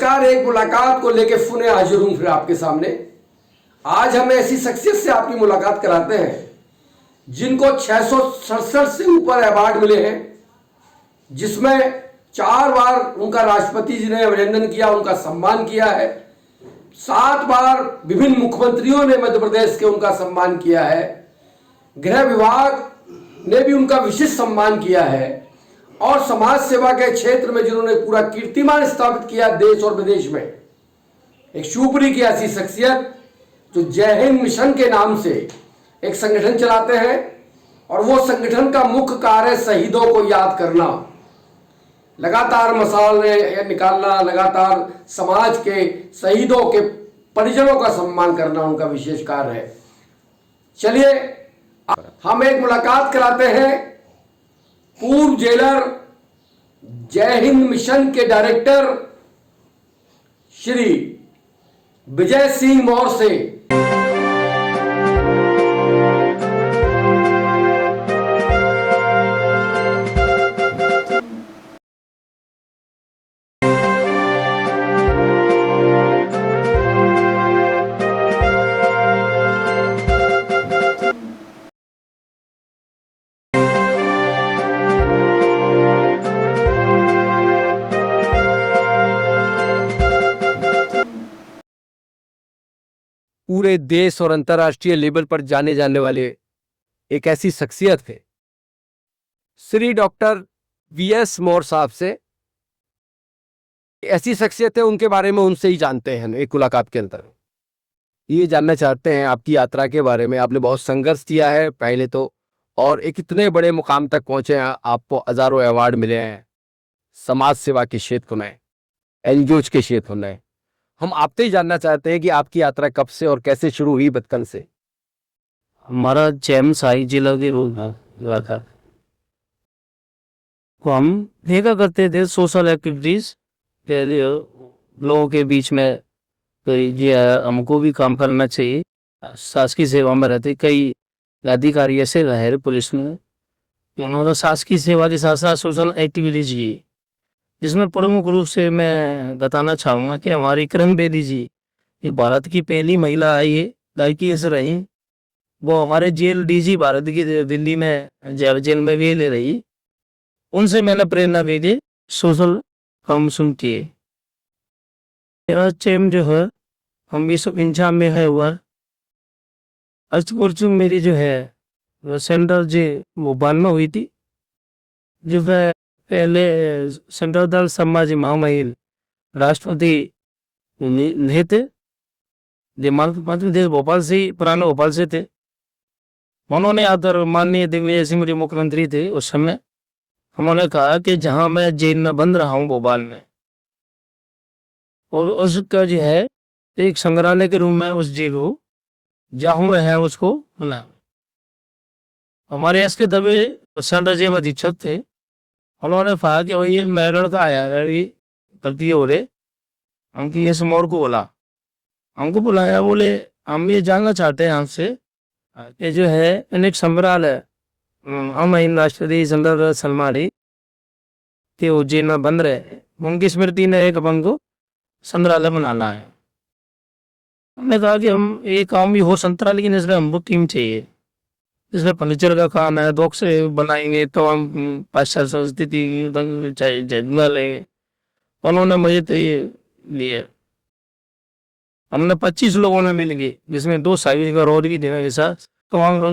नमस्कार, एक मुलाकात को लेके पुनः हाजिर हूं फिर आपके सामने। आज हम ऐसी शख्सियत से आपकी मुलाकात कराते हैं जिनको 667 से ऊपर अवार्ड मिले हैं, जिसमें 4 बार उनका राष्ट्रपति जी ने अभिनंदन किया, उनका सम्मान किया है। 7 बार विभिन्न मुख्यमंत्रियों ने मध्य प्रदेश के उनका सम्मान किया है। गृह विभाग ने भी उनका विशेष सम्मान किया है और समाज सेवा के क्षेत्र में जिन्होंने पूरा कीर्तिमान स्थापित किया देश और विदेश में, एक शिवपुरी की ऐसी शख्सियत जो जय हिंद मिशन के नाम से एक संगठन चलाते हैं और वो संगठन का मुख्य कार्य शहीदों को याद करना, लगातार मसाले निकालना, लगातार समाज के शहीदों के परिजनों का सम्मान करना उनका विशेष कार्य है। चलिए हम एक मुलाकात कराते हैं पूर्व जेलर, जय हिंद मिशन के डायरेक्टर श्री विजय सिंह मौर्य से। पूरे देश और अंतर्राष्ट्रीय लेवल पर जाने जाने वाले एक ऐसी शख्सियत है श्री डॉक्टर वीएस मौर्य साहब से। ऐसी शख्सियत है, उनके बारे में उनसे ही जानते हैं एक मुलाकात के अंदर। ये जानना चाहते हैं आपकी यात्रा के बारे में। आपने बहुत संघर्ष किया है पहले तो, और एक इतने बड़े मुकाम तक पहुंचे हैं, आपको हजारों अवार्ड मिले हैं समाज सेवा के क्षेत्र में, एनजीओज के क्षेत्र में। हम आपसे ही जानना चाहते हैं कि आपकी यात्रा कब से और कैसे शुरू हुई, बचपन से। हमारा जैम साई जिला के हुआ था। तो हम देखा करते थे सोशल एक्टिविटीज लोगों के बीच में, तो ये हमको भी काम करना चाहिए। शासकीय सेवा में रहते कई अधिकारी ऐसे रहे पुलिस में, उन्होंने शासकीय सेवा के साथ साथ सोशल एक्टिविटीज की, जिसमें प्रमुख रूप से मैं बताना चाहूँगा कि हमारी किरण बेदी जी, ये भारत की पहली महिला IAS रही। वो हमारे जेल DG भारत की दिल्ली में जेल में भी ले रही। उनसे मैंने प्रेरणा ली थी सोशल काम सुन के। मेरा चैम जो है हम 1995 में है हुआ। अस्तकुर्चुंग मेरी जो है वो सेंट्रल जे भोपाल में हुई थी, जो है पहले सेंट्रल दल समाजी महामहिम राष्ट्रपति नहीं थे, मध्य प्रदेश भोपाल से, पुराने भोपाल से थे। उन्होंने आकर माननीय दिग्विजय सिंह जी मुख्यमंत्री थे उस समय, उन्होंने कहा कि जहां मैं जेल में बंद रहा हूं भोपाल में, और उसका जो है एक संग्रहालय के रूम में उस जेल को जहां है उसको बना। हमारे इसके दबे सेंट्रल जेल अधीक्षक थे, उन्होंने कहा कि भाई ये मेरठ का आया है, गलती हो रही। हमकी ये समौर को बोला, हमको बुलाया, बोले हम ये जानना चाहते हैं आपसे कि जो है अनेक संग्रहालय हम राष्ट्रपति जनरल सलमानी के वो जेल में बंद रहे, उनकी स्मृति में एक अपन को संग्रहालय बनाना है। हमने कहा कि हम ये काम भी हो सकता, लेकिन इसमें हमको टीम चाहिए, इसमें फर्नीचर का काम है, बॉक्स से बनाएंगे तो हम पाश्चात्य संस्कृति लेंगे। उन्होंने मुझे तो ये लिए, हमने 25 लोगों ने मिल गए, जिसमें 2 साइज का रोड भी देने के साथ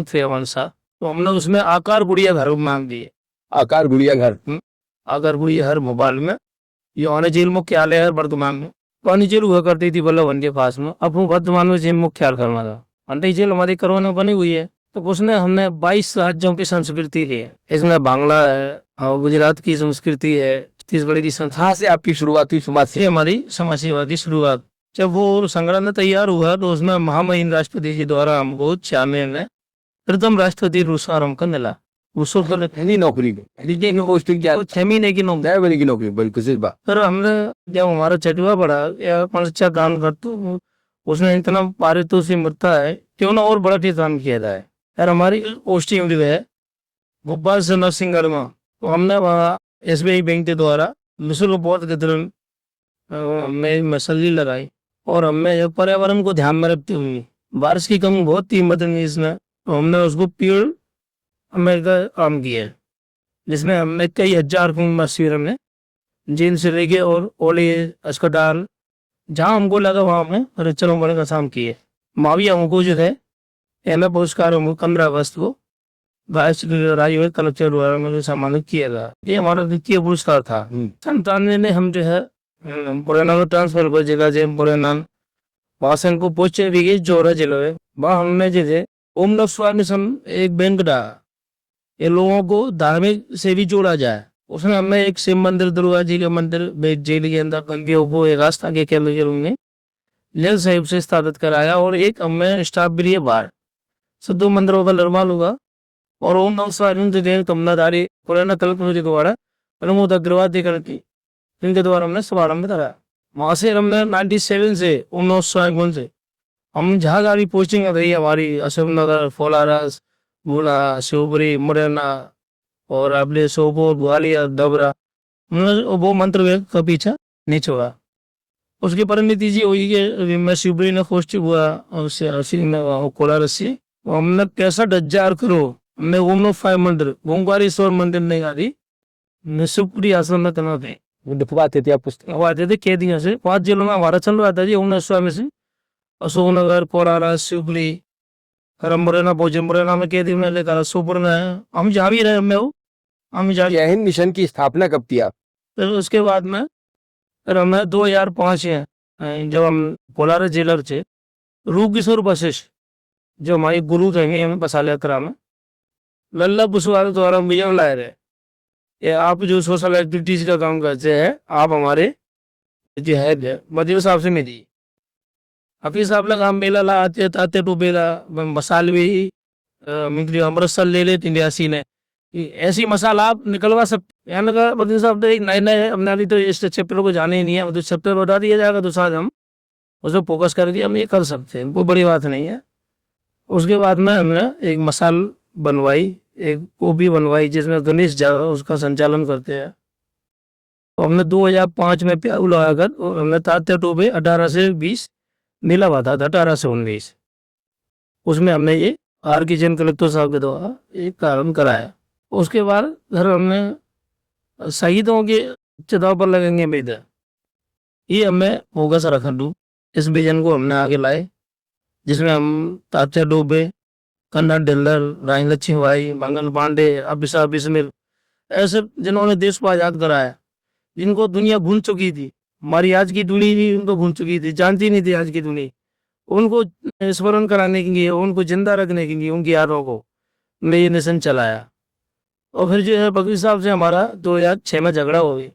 थे हमारे साथ। तो हमने उसमें आकार गुड़िया घर मांग दिए। आकार गुड़िया घर, आकार गुड़िया घर भोपाल में, ये आने जेल मुख्यालय है वर्तमान में। पुरानी जेल हुआ करती थी बल्लभ के पास में, अब वो वर्तमान में जेल मुख्यालय करना था। अंडे जेल हमारी करवाना बनी हुई है, तो उसने हमने 22 राज्यों की संस्कृति ली है। इसमें बांग्ला है, गुजरात की संस्कृति है, छत्तीसगढ़ की संस्कृति से आपकी शुरुआत हुई समाज से। हमारी समाज सेवा की शुरुआत। जब वो संग्रहालय तैयार हुआ तो उसमें महामहिम राष्ट्रपति जी द्वारा हमको 96 में प्रथम राष्ट्रपति पुरस्कार का मिला। उसको पहली नौकरी पोस्टिंग क्या? 6 महीने की नौकरी, बिल्कुल सही बात। फिर हमने जब हमारा चटुआ पड़ा या अच्छा काम कर, तो उसने इतना पारितोषिक मिलता है, क्यों ना और बड़ा काम किया जाए। यार हमारी पोस्टिंग जो है भोपाल से नरसिंहगढ़ में, तो हमने वहाँ SBI बैंक के द्वारा निःशुल्क पौध वितरण हमने मसली लगाई और हमने जो पर्यावरण को ध्यान में रखते हुए बारिश की कमी बहुत थी मदन इसमें, तो हमने उसको पेड़ हमें का काम किया है, जिसमें हमने कई हजार मसीर हमने जीन से लेके और ओले अस्पताल जहाँ हमको लगा वहाँ हमने परिचरों बड़े का काम किए। माविया हमको जो है एम पुरस्कार हमको 15 अगस्त को राज्य कलेक्टर द्वारा मुझे सम्मानित किया गया। ये हमारा द्वितीय पुरस्कार था। 97 में हम जो है मुरैना में ट्रांसफर कर जगह जे मुरैना वहाँ से हमको पहुंचे भी गए जोरा जिले में। वहाँ हमने जो है ओम नमः शिवाय मिशन एक बैंक डाला, ये लोगों को धार्मिक से भी जोड़ा जाए। उसने हमें एक शिव मंदिर, दुर्गा जी का मंदिर जेल के अंदर बन गया, वो एक आस्था के केंद्र के रूम में लेल साहिब से स्थापित कराया और एक हमें स्टाफ भी है बाहर सिद्धू मंदिरों का निर्माण होगा। और ओम नमः शिवाय कमनाधारी पुराना कल्पना के द्वारा प्रमोद अग्रवाल देकर की इनके द्वारा हमने शुभारंभ करा। वहां से हमने 97 से ओम नमः शिवाय से हम जहाँ जहाँ पोस्टिंग रही हमारी अशोकनगर, फोलारस, गुना, शिवपुरी, मुरैना और अपने सोपोर, ग्वालियर, डबरा, वो मंत्र का पीछा नहीं छोड़ा। उसकी परिणति जी हुई कि मैं शिवपुरी में पोस्टिंग हुआ और कोलारस से हमने 65,000 करोड़ हमने ओम नमः शिवाय मंदिर, ओंकारेश्वर मंदिर नहीं गाड़ी शिवपुरी आश्रम में करना थे। लिखवाते थे आप पुस्तक? आते थे कैदियों से, 5 जिलों में हमारा चल रहा था जी ओम नमः शिवाय में से अशोकनगर, कोलारस, शिवपुरी, मुरैना, भोजन मुरैना में कैदी में लेकर सोपुर में हम जहाँ भी रहे मैं हम जहाँ। जय हिंद मिशन की स्थापना कब किया? फिर उसके बाद में फिर हमें 2005 है जब हम कोलारस जेलर थे, रूप किशोर वशिष्ठ जो हमारे गुरु थे हमें बसालिया करा में लल्ला बुसवाल द्वारा मिजम लाए रहे, ये आप जो सोशल एक्टिविटीज का काम करते हैं आप हमारे जो है मदीव साहब से मिली अभी साहब लगा हम मेला ला आते तो बेला मसाल भी अमृतसर ले ले 83 ने ऐसी मसाला आप निकलवा सकते। यहाँ लगा मदीव साहब तो एक नए अपना तो इस चैप्टर को जाने ही नहीं है, तो चैप्टर बता दिया जाएगा तो साथ हम उसको फोकस करके हम ये कर सकते हैं, कोई बड़ी बात नहीं है। उसके बाद में हमने एक मसाल बनवाई, एक कॉपी बनवाई जिसमें गणेश उसका संचालन करते हैं। तो हमने 2005 में प्याऊ लगाकर और हमने तात्या टोपे 18 से 20 नीला हुआ था 18 से 19, उसमें हमने ये आर की जैन कलेक्टर साहब के द्वारा एक कारण कराया। उसके बाद फिर हमने शहीदों के चिताओं पर लगेंगे बेद, ये हमें होगा सरखंडू, इस विजन को हमने आगे लाए जिसमें हम तात्या टोपे, कन्ना डिल्लर, रानी लक्ष्मीबाई, मंगल पांडे, अभिषा बिस्मिल ऐसे जिन्होंने देश को आजाद कराया, जिनको दुनिया भूल चुकी थी, हमारी आज की दुनिया भी उनको भूल चुकी थी, जानती नहीं थी आज की दुनिया, उनको स्मरण कराने के लिए, उनको जिंदा रखने के लिए उनकी यादों को मैं ये मिशन चलाया। और फिर जो है बकरी साहब से हमारा 2006 में झगड़ा हो गया,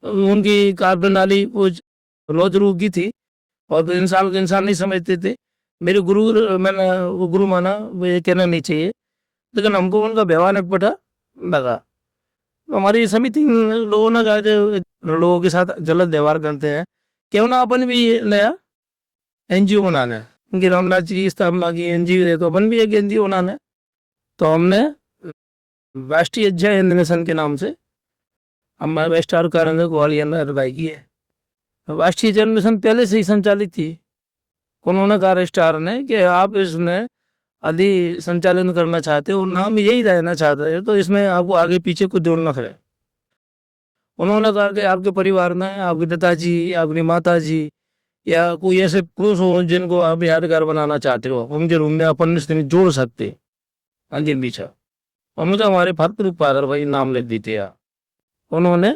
उनकी कार्यप्रणाली कुछ रोज रूप की थी और इंसान नहीं समझते थे। मेरे गुरु मैंने वो गुरु माना, वो ये कहना नहीं चाहिए, लेकिन हमको उनका व्यवहार नहीं पटा लगा। हमारी समिति लोगों ने कहा लोगों के साथ गलत व्यवहार करते हैं, क्यों ना अपन भी नया एनजीओ बनाना है, उनकी रामनाथ जी की स्थापना की एनजीओ है तो अपन भी एक एनजीओ बनाना है। तो हमने राष्ट्रीय जय हिंद मिशन के नाम से हमारे स्टार कार्यालय ग्वालियर में अरवाई की है। राष्ट्रीय जय मिशन पहले से ही संचालित थी, उन्होंने कहा रजिस्ट्रार ने कि आप इसमें यदि संचालन करना चाहते हो, नाम यही रहना चाहते हैं तो इसमें आपको आगे पीछे कुछ जोड़ना है। उन्होंने कहा कि आपके परिवार में आपके पिताजी, आपकी माता जी या कोई ऐसे पुरुष हो जिनको आप यादगार बनाना चाहते हो, उनके रूम में अपन जोड़ सकते आगे पीछे। उन्होंने हमारे फादर फादर भाई नाम लिख दी थे। उन्होंने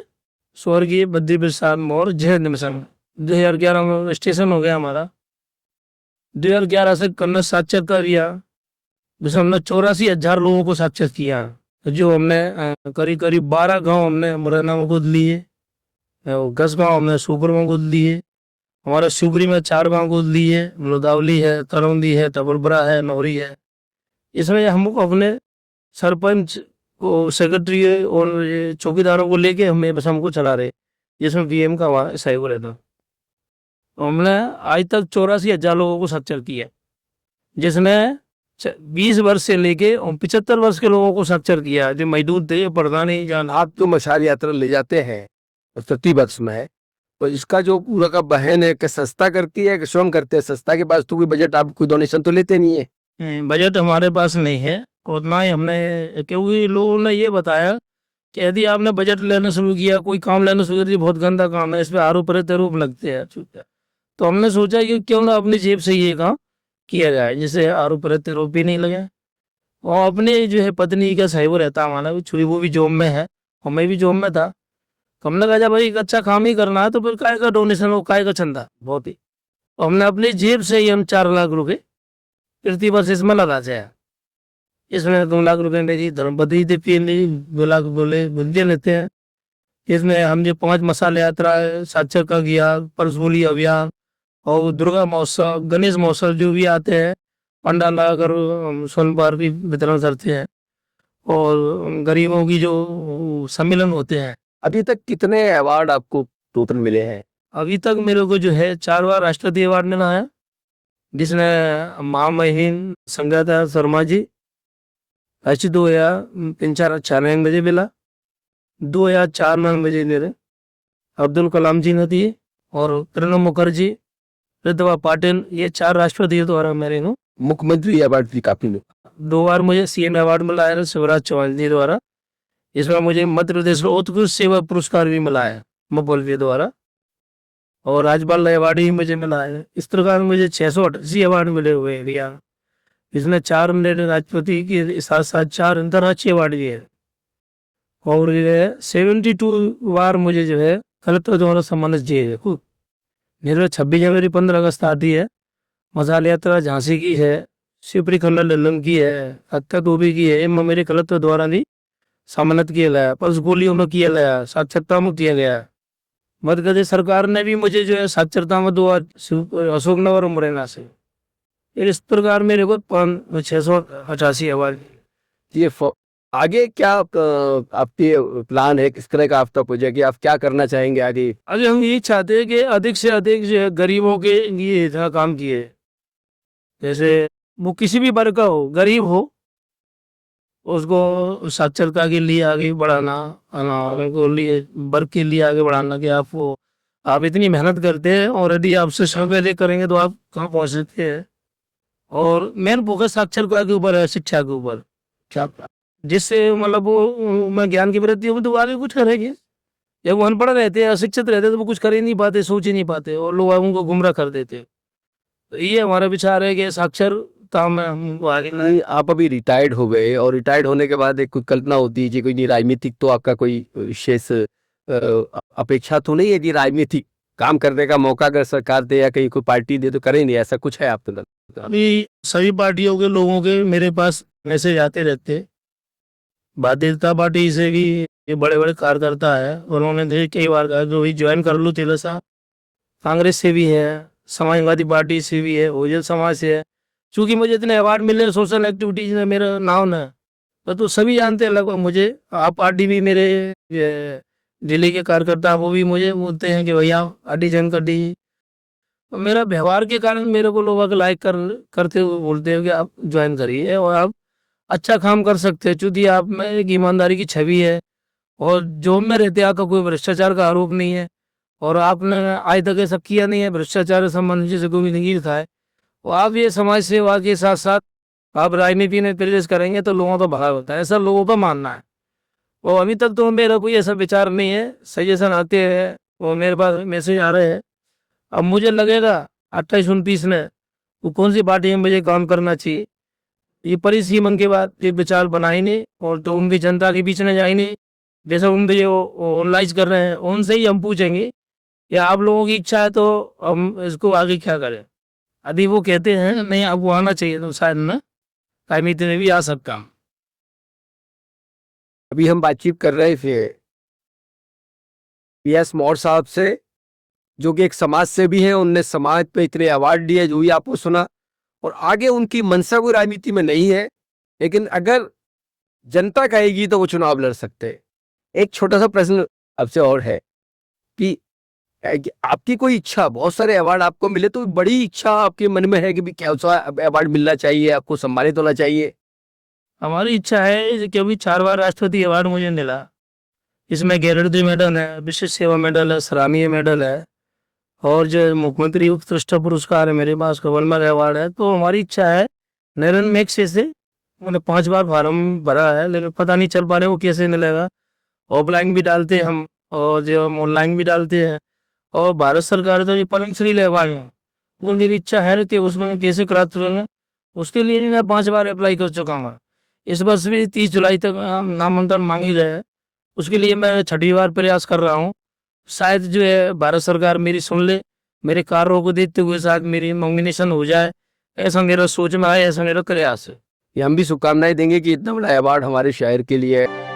स्वर्गीय बद्री प्रसाद मौर्य जय हिंद मिशन 2011 में रजिस्ट्रेशन हो गया हमारा। 2011 से कन्नड़ साक्षरता किया, जिसमें हमने 84,000 लोगों को साक्षर किया, जो हमने करीब 12 गांव हमने मुरैना में गोद लिए, 10 गांव हमने सुपर में गोद लिए, हमारे शिवपुरी में 4 गांव गोद लिए, लोदावली है, करौंदी है, तबलबरा है, नौरी है। इसमें हमको अपने सरपंच को, सेक्रेटरी और चौकीदारों को लेके हमें बस हमको चला रहे, जिसमें बीएम का वहाँ सहयोग रहता। हमने आज तक 84,000 लोगों को साक्षर किया, जिसमें 20 वर्ष से लेके 75 वर्ष के लोगों को साक्षर किया, जो मजदूर थे, प्रधानी जान। आप तो मशाल यात्रा ले जाते हैं, 30 वर्ष में है, तो इसका जो पूरा का बहन है कि सस्ता करती है कि स्वयं करते हैं? सस्ता के पास तो कोई बजट, आप कोई डोनेशन तो लेते नहीं है। बजट हमारे पास नहीं है, उतना ही हमने, क्योंकि लोगों ने ये बताया कि यदि आपने बजट लेना शुरू किया, कोई काम लेना शुरू कर दिया, बहुत गंदा काम है, इस पे आरोप प्रत्यारोप लगते हैं। तो हमने सोचा कि क्यों ना अपनी जेब से ये काम किया जाए, जिससे आरोप प्रत्यारोप भी नहीं लगे। और अपने जो है पत्नी का सही वो रहता हमारा, वो भी जॉब में है और मैं भी जॉब में था। तो हमने कहा जब भाई एक अच्छा काम ही करना है तो फिर काय का डोनेशन हो, काय का चंदा, बहुत ही। तो हमने अपनी जेब से ही हम 4 लाख रुपए प्रति वर्ष इसमें लगा जाए। इसमें 2 लाख रुपए मेरी धर्मपत्नी देती है, 2 लाख बोले बुद्धि लेते हैं। इसमें हम जो 5 मसाले यात्रा, साक्षर का किया, परसोली अभियान और दुर्गा महोत्सव, गणेश महोत्सव जो भी आते हैं, पंडाल लगाकर सोनपार भी वितरण करते हैं। और गरीबों की जो सम्मेलन होते हैं। अभी तक कितने अवार्ड आपको टोटल मिले हैं? अभी तक मेरे को जो है 4 बार राष्ट्रपति अवार्ड मिला है, जिसमें महामहिम संध्या शर्मा जी ऐसी 2003-4 बजे मिला, 2004 में बजे मेरे अब्दुल कलाम जी ने दिए, और प्रणब मुखर्जी, प्रतिभा पाटिल, ये 4 राष्ट्रपतियों द्वारा मेरे को। मुख्यमंत्री अवार्ड भी काफी मिला। 2 बार मुझे सीएम अवार्ड मिला है शिवराज चौहान जी द्वारा। इसमें मुझे मध्य प्रदेश में उत्कृष्ट सेवा पुरस्कार भी मिला है मौलवी द्वारा, और राज्यपाल अवार्ड भी मुझे मिला है। इस प्रकार मुझे 688 अवार्ड मिले हुए हैं भैया। इसमें 4 मेरे राष्ट्रपति के साथ साथ 4 अंतर्राष्ट्रीय अवार्ड भी है, और ये 72 बार मुझे जो है कलेक्टर द्वारा सम्मानित किए है। मेरे 26 जनवरी 15 अगस्त आती है, मसाल यात्रा झांसी की है, शिवपुरी खंडल लल्लम की है, हत्या धोबी की है, इनमें मेरे कलेक्टर द्वारा भी सम्मानित किया गया, पल्स गोलियों में किया गया, साक्षरता में किया गया। मध्य प्रदेश सरकार ने भी मुझे जो है साक्षरता में 2 अशोकनगर और मुरैना से। इस प्रकार मेरे को 688 अवार्ड। ये आगे क्या आपके प्लान है, किस तरह का आपका प्रोजेक्ट है, आप क्या करना चाहेंगे आगे? अभी हम यही चाहते हैं कि अधिक से अधिक जो है गरीबों के लिए इतना काम किए, जैसे वो किसी भी वर्ग का हो, गरीब हो, उसको साक्षरता के लिए आगे बढ़ाना, को लिए वर्ग के लिए आगे बढ़ाना कि आप इतनी मेहनत करते हैं और यदि आपसे सहयोग करेंगे तो आप कहाँ पहुँच सकते हैं। और मेन फोकस साक्षरता के ऊपर है, शिक्षा के ऊपर, क्या जिससे मतलब वो मैं ज्ञान की वृद्धि हो तो आगे कुछ करेंगे। जब वो अनपढ़ रहते हैं, अशिक्षित रहते हैं, तो वो कुछ कर ही नहीं पाते, सोच ही नहीं पाते, और लोग उनको गुमराह कर देते हैं। तो ये हमारा विचार है कि साक्षरता में हम आगे नहीं, आप अभी रिटायर्ड हो गए, और रिटायर्ड होने के बाद एक कोई कल्पना होती है कि कोई राजनीतिक, तो आपका कोई विशेष अपेक्षा तो नहीं है कि राजनीतिक काम करने का मौका अगर सरकार दे या कहीं कोई पार्टी दे तो करेंगे, ऐसा कुछ है आपके अंदर? अभी सभी पार्टियों के लोगों के मेरे पास मैसेज आते रहते। भारतीय जनता पार्टी से भी ये बड़े बड़े कार्यकर्ता है, उन्होंने कई बार कहा जो भी ज्वाइन कर लो तेला साहब। कांग्रेस से भी है, समाजवादी पार्टी से भी है, बहुजन समाज से है। चूंकि मुझे इतने अवार्ड मिले सोशल एक्टिविटीज में, मेरा नाम है तो सभी जानते हैं लगभग मुझे। आप पार्टी भी मेरे दिल्ली के कार्यकर्ता वो भी मुझे बोलते हैं कि भैया पार्टी ज्वाइन कर दी। तो मेरा व्यवहार के कारण मेरे को लोग लाइक करते हुए बोलते हैं कि आप ज्वाइन करिए और आप अच्छा काम कर सकते हैं, चूंकि आप में एक ईमानदारी की छवि है, और जॉब में रहते आपका कोई भ्रष्टाचार का आरोप नहीं है, और आपने आज तक ऐसा किया नहीं है भ्रष्टाचार संबंधित से कोई नहीं था है। और आप ये समाज सेवा के साथ साथ आप राजनीति में प्रवेश करेंगे तो लोगों का भला होता है, ऐसा लोगों का मानना है। और अभी तक तो मेरा कोई ऐसा विचार नहीं है, सजेशन आते हैं वो मेरे पास मैसेज आ रहे हैं। अब मुझे लगेगा 28-29 में वो कौन सी पार्टी में मुझे काम करना चाहिए, ये परिसीमन के बाद ये विचार बनाएंगे, और तो उनकी जनता के बीच में जाएंगे, जैसे उनके जो ऑनलाइज कर रहे हैं उनसे ही हम पूछेंगे या आप लोगों की इच्छा है तो हम इसको आगे क्या करें। यदि वो कहते हैं नहीं आपको आना चाहिए तो शायद ना राजनीति में भी आ सकता हूँ। अभी हम बातचीत कर रहे थे PS मौर्य साहब से, जो कि एक समाज सेवी है, उनने समाज पे इतने अवार्ड दिए जो भी आपको सुना, और आगे उनकी मंशा कोई राजनीति में नहीं है, लेकिन अगर जनता कहेगी तो वो चुनाव लड़ सकते हैं। एक छोटा सा प्रश्न आपसे और है कि आपकी कोई इच्छा, बहुत सारे अवार्ड आपको मिले तो बड़ी इच्छा आपके मन में है कि भी क्या अवार्ड मिलना चाहिए, आपको सम्मानित होना चाहिए? हमारी इच्छा है कि अभी 4 बार राष्ट्रपति अवार्ड मुझे मिला, इसमें गैरवर्दी मेडल है, विशिष्ट सेवा मेडल है, सराहनीय मेडल है, और जो मुख्यमंत्री उत्कृष्ट पुरस्कार है मेरे पास, गवर्नमेंट अवार्ड है। तो हमारी इच्छा है नरेंद्र मैक्स से, मैंने 5 बार फार्म भरा है लेकिन पता नहीं चल पा रहे वो कैसे मिलेगा। ऑफलाइन भी डालते हैं हम और जो हम ऑनलाइन भी डालते हैं, और भारत सरकार तो ये पलंग से नहीं ले पाए हैं। वो मेरी इच्छा है कि उसमें कैसे कराते रहेंगे, उसके लिए मैं 5 बार अप्लाई कर चुका हूँ। इस वर्ष भी 30 जुलाई तक नामांकन मांगी गए, उसके लिए मैं 6ठी बार प्रयास कर रहा हूँ। शायद जो है भारत सरकार मेरी सुन ले, मेरे कार्यों को देखते हुए शायद मेरी नॉमिनेशन हो जाए, ऐसा मेरा सोच में है, ऐसा मेरा प्रयास है। ये हम भी शुभकामनाएं देंगे कि इतना बड़ा अवार्ड हमारे शहर के लिए है।